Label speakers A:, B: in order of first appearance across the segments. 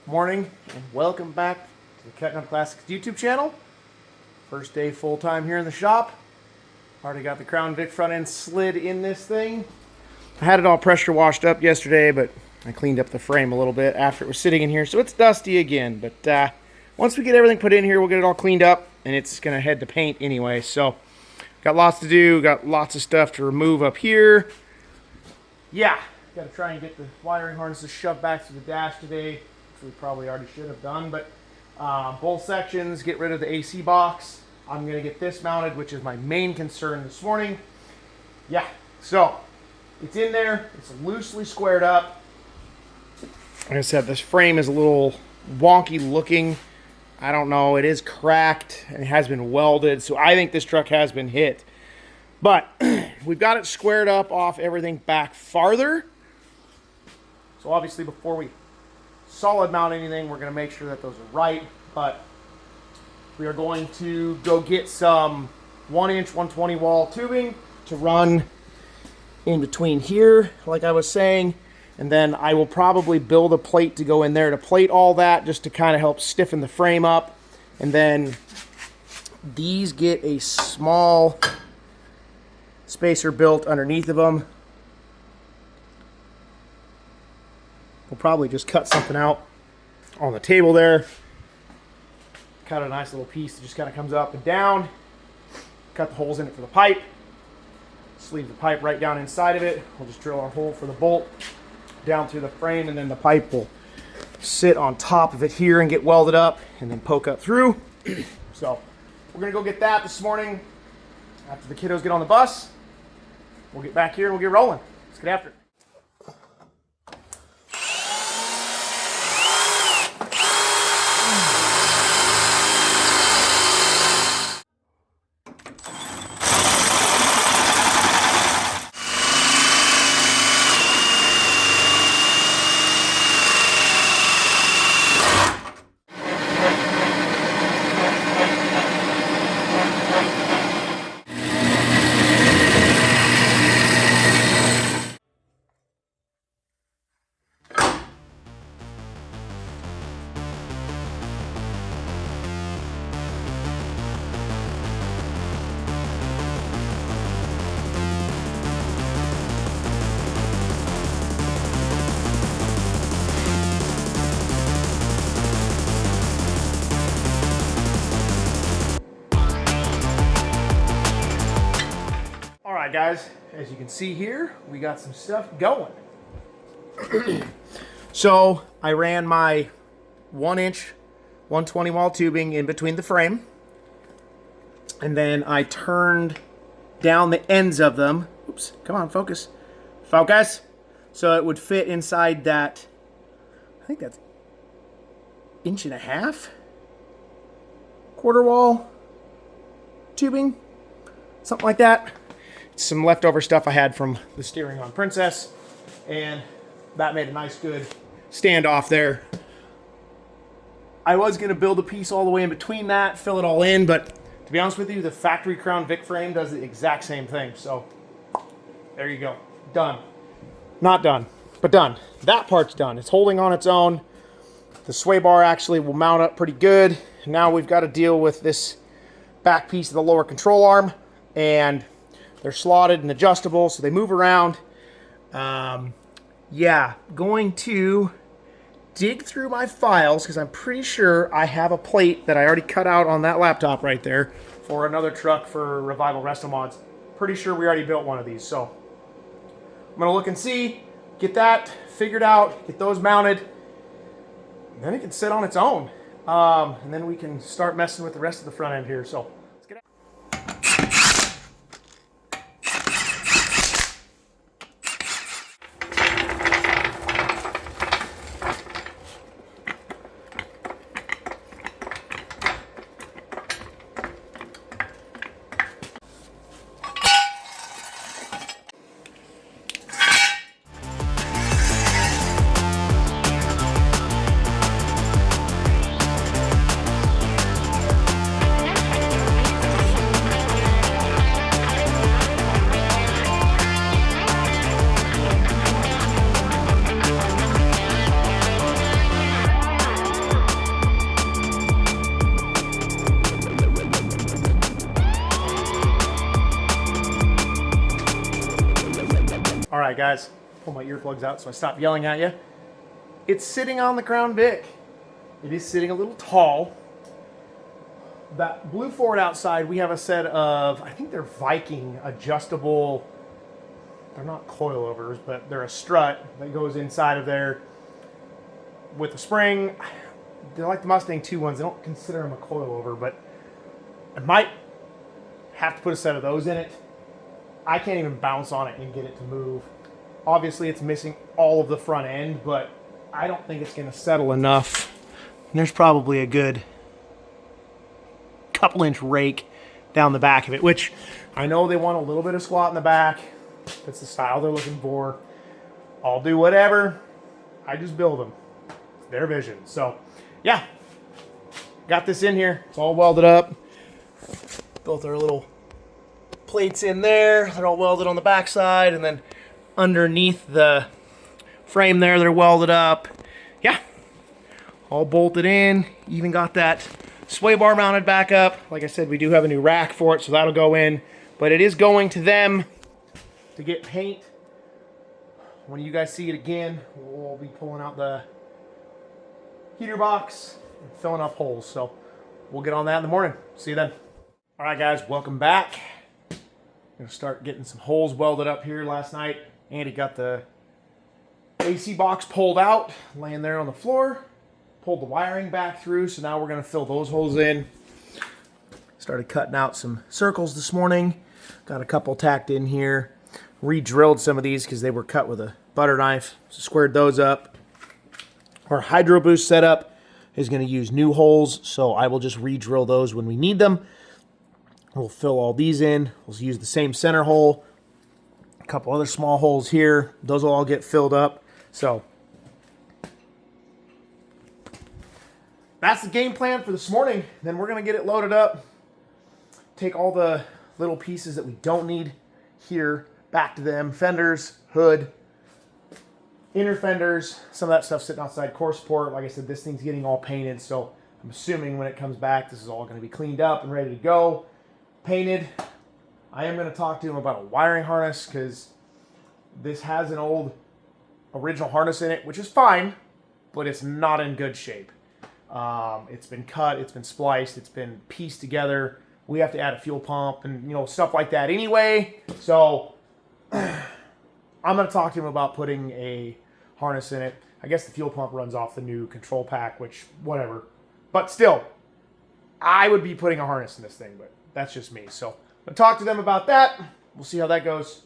A: Morning and welcome back to the Cutting Up Classics YouTube channel. First day full time here in the shop. Already got the Crown Vic front end slid in this thing. I had it all pressure washed up yesterday, but I cleaned up the frame a little bit after it was sitting in here, so it's dusty again. But once we get everything put in here, we'll get it all cleaned up, and it's gonna head to paint anyway. So got lots to do, got lots of stuff to remove up here. Yeah, got to try and get the wiring harnesses shoved back through the dash today. We probably already should have done, but both sections, get rid of the AC box. I'm going to get this mounted, which is my main concern this morning. Yeah, so it's in there. It's loosely squared up. Like I said, this frame is a little wonky looking. I don't know. It is cracked and it has been welded, so I think this truck has been hit. But we've got it squared up off everything back farther. So obviously before we solid mount anything, we're going to make sure that those are right, but we are going to go get some 1-inch 120 wall tubing to run in between here, like I was saying, and then I will probably build a plate to go in there to plate all that, just to kind of help stiffen the frame up. And then these get a small spacer built underneath of them. We'll probably just cut something out on the table there. Cut a nice little piece that just kind of comes up and down. Cut the holes in it for the pipe. Sleeve the pipe right down inside of it. We'll just drill our hole for the bolt down through the frame, and then the pipe will sit on top of it here and get welded up and then poke up through. So we're going to go get that this morning. After the kiddos get on the bus, we'll get back here and we'll get rolling. Let's get after it. Alright guys, as you can see here, we got some stuff going. So I ran my 1-inch 120 wall tubing in between the frame, and then I turned down the ends of them. Oops, come on, focus. Focus. So it would fit inside that, I think that's 1.5 inch quarter wall tubing, something like that. Some leftover stuff I had from the steering on Princess, and that made a nice good standoff there. I was going to build a piece all the way in between that, fill it all in, but to be honest with you, the factory Crown Vic frame does the exact same thing. So there you go. Done. Not done, but done. That part's done. It's holding on its own. The sway bar actually will mount up pretty good. Now we've got to deal with this back piece of the lower control arm, and they're slotted and adjustable, so they move around. Yeah, going to dig through my files, because I'm pretty sure I have a plate that I already cut out on that laptop right there for another truck for Revival Resto Mods. Pretty sure we already built one of these, so I'm going to look and see, get that figured out, get those mounted, and then it can sit on its own. And then we can start messing with the rest of the front end here, so let's get out. All right, guys, pull my earplugs out so I stop yelling at you. It's sitting on the Crown Vic. It is sitting a little tall. That blue Ford outside, we have a set of, I think they're Viking adjustable, they're not coilovers, but they're a strut that goes inside of there with a spring. They're like the Mustang 2 ones. I don't consider them a coilover, but I might have to put a set of those in it. I can't even bounce on it and get it to move. Obviously, it's missing all of the front end, but I don't think it's going to settle enough. And there's probably a good couple-inch rake down the back of it, which I know they want a little bit of squat in the back. That's the style they're looking for. I'll do whatever. I just build them. It's their vision. So, yeah. Got this in here. It's all welded up. Built our little plates in there. They're all welded on the back side, and then underneath the frame there, they're welded up. Yeah. All bolted in. Even got that sway bar mounted back up. Like I said, we do have a new rack for it, so that'll go in. But it is going to them to get paint. When you guys see it again, we'll be pulling out the heater box and filling up holes. So we'll get on that in the morning. See you then. All right, guys, welcome back. Gonna start getting some holes welded up here. Last night, Andy got the AC box pulled out, laying there on the floor. Pulled the wiring back through, so now we're going to fill those holes in. Started cutting out some circles this morning. Got a couple tacked in here. Re-drilled some of these because they were cut with a butter knife. So squared those up. Our Hydro Boost setup is going to use new holes, so I will just re-drill those when we need them. We'll fill all these in. We'll use the same center hole. A couple other small holes here. Those will all get filled up. So that's the game plan for this morning. Then we're going to get it loaded up. Take all the little pieces that we don't need here back to them. Fenders, hood, inner fenders. Some of that stuff sitting outside core support. Like I said, this thing's getting all painted. So I'm assuming when it comes back, this is all going to be cleaned up and ready to go. Painted. I am going to talk to him about a wiring harness because this has an old original harness in it, which is fine, but it's not in good shape. It's been cut, it's been spliced, it's been pieced together. We have to add a fuel pump and, you know, stuff like that anyway. So I'm going to talk to him about putting a harness in it. I guess the fuel pump runs off the new control pack, which, whatever. But still, I would be putting a harness in this thing, but that's just me. So I'll talk to them about that. We'll see how that goes.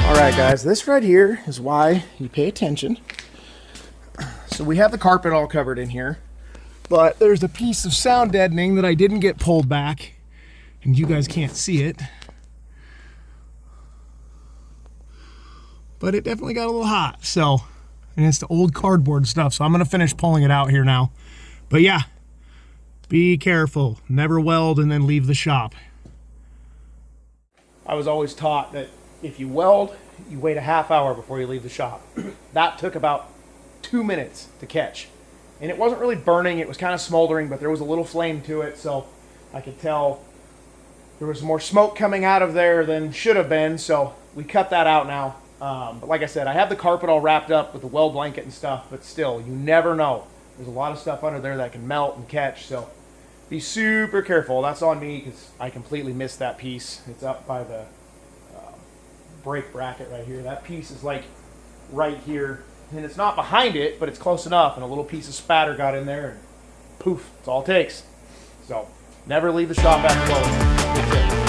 A: Alright guys, this right here is why you pay attention. So we have the carpet all covered in here, but there's a piece of sound deadening that I didn't get pulled back, and you guys can't see it. But it definitely got a little hot, so, and it's the old cardboard stuff, so I'm going to finish pulling it out here now. But yeah, be careful. Never weld and then leave the shop. I was always taught that if you weld, you wait a half hour before you leave the shop. That took about 2 minutes to catch. And it wasn't really burning, it was kind of smoldering, but there was a little flame to it, so I could tell there was more smoke coming out of there than should have been, so we cut that out now. But like I said, I have the carpet all wrapped up with the weld blanket and stuff, but still, you never know. There's a lot of stuff under there that can melt and catch, so be super careful. That's on me because I completely missed that piece. It's up by the brake bracket right here. That piece is like right here, and it's not behind it, but it's close enough, and a little piece of spatter got in there, and poof, that's all it takes. So never leave the shop after welding. That's it.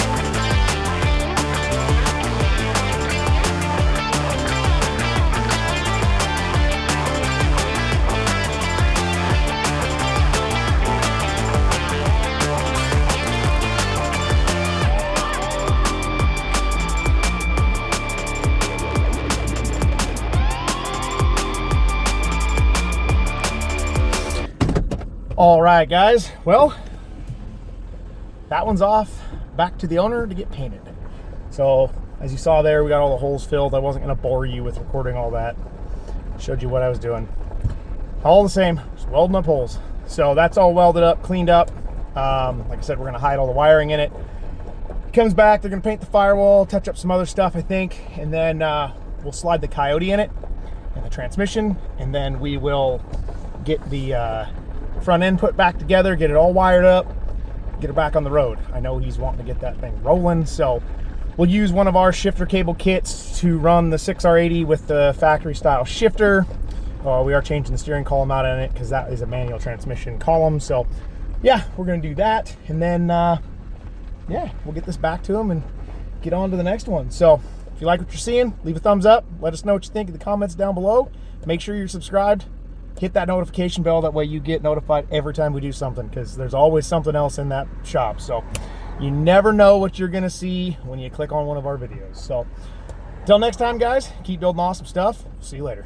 A: All right, guys, well, that one's off back to the owner to get painted. So as you saw there, we got all the holes filled. I wasn't going to bore you with recording all that. Showed you what I was doing. All the same, just welding up holes. So that's all welded up, cleaned up. Like I said, we're going to hide all the wiring in it. Comes back, they're going to paint the firewall, touch up some other stuff, I think, and then we'll slide the Coyote in it and the transmission, and then we will get the front end put back together, get it all wired up, get it back on the road. I know he's wanting to get that thing rolling, so we'll use one of our shifter cable kits to run the 6R80 with the factory style shifter. We are changing the steering column out in it because that is a manual transmission column. So yeah, we're going to do that, and then yeah, we'll get this back to him and get on to the next one. So if you like what you're seeing, leave a thumbs up. Let us know what you think in the comments down below. Make sure you're subscribed. Hit that notification bell. That way you get notified every time we do something, because there's always something else in that shop. So you never know what you're going to see when you click on one of our videos. So until next time, guys, keep building awesome stuff. See you later.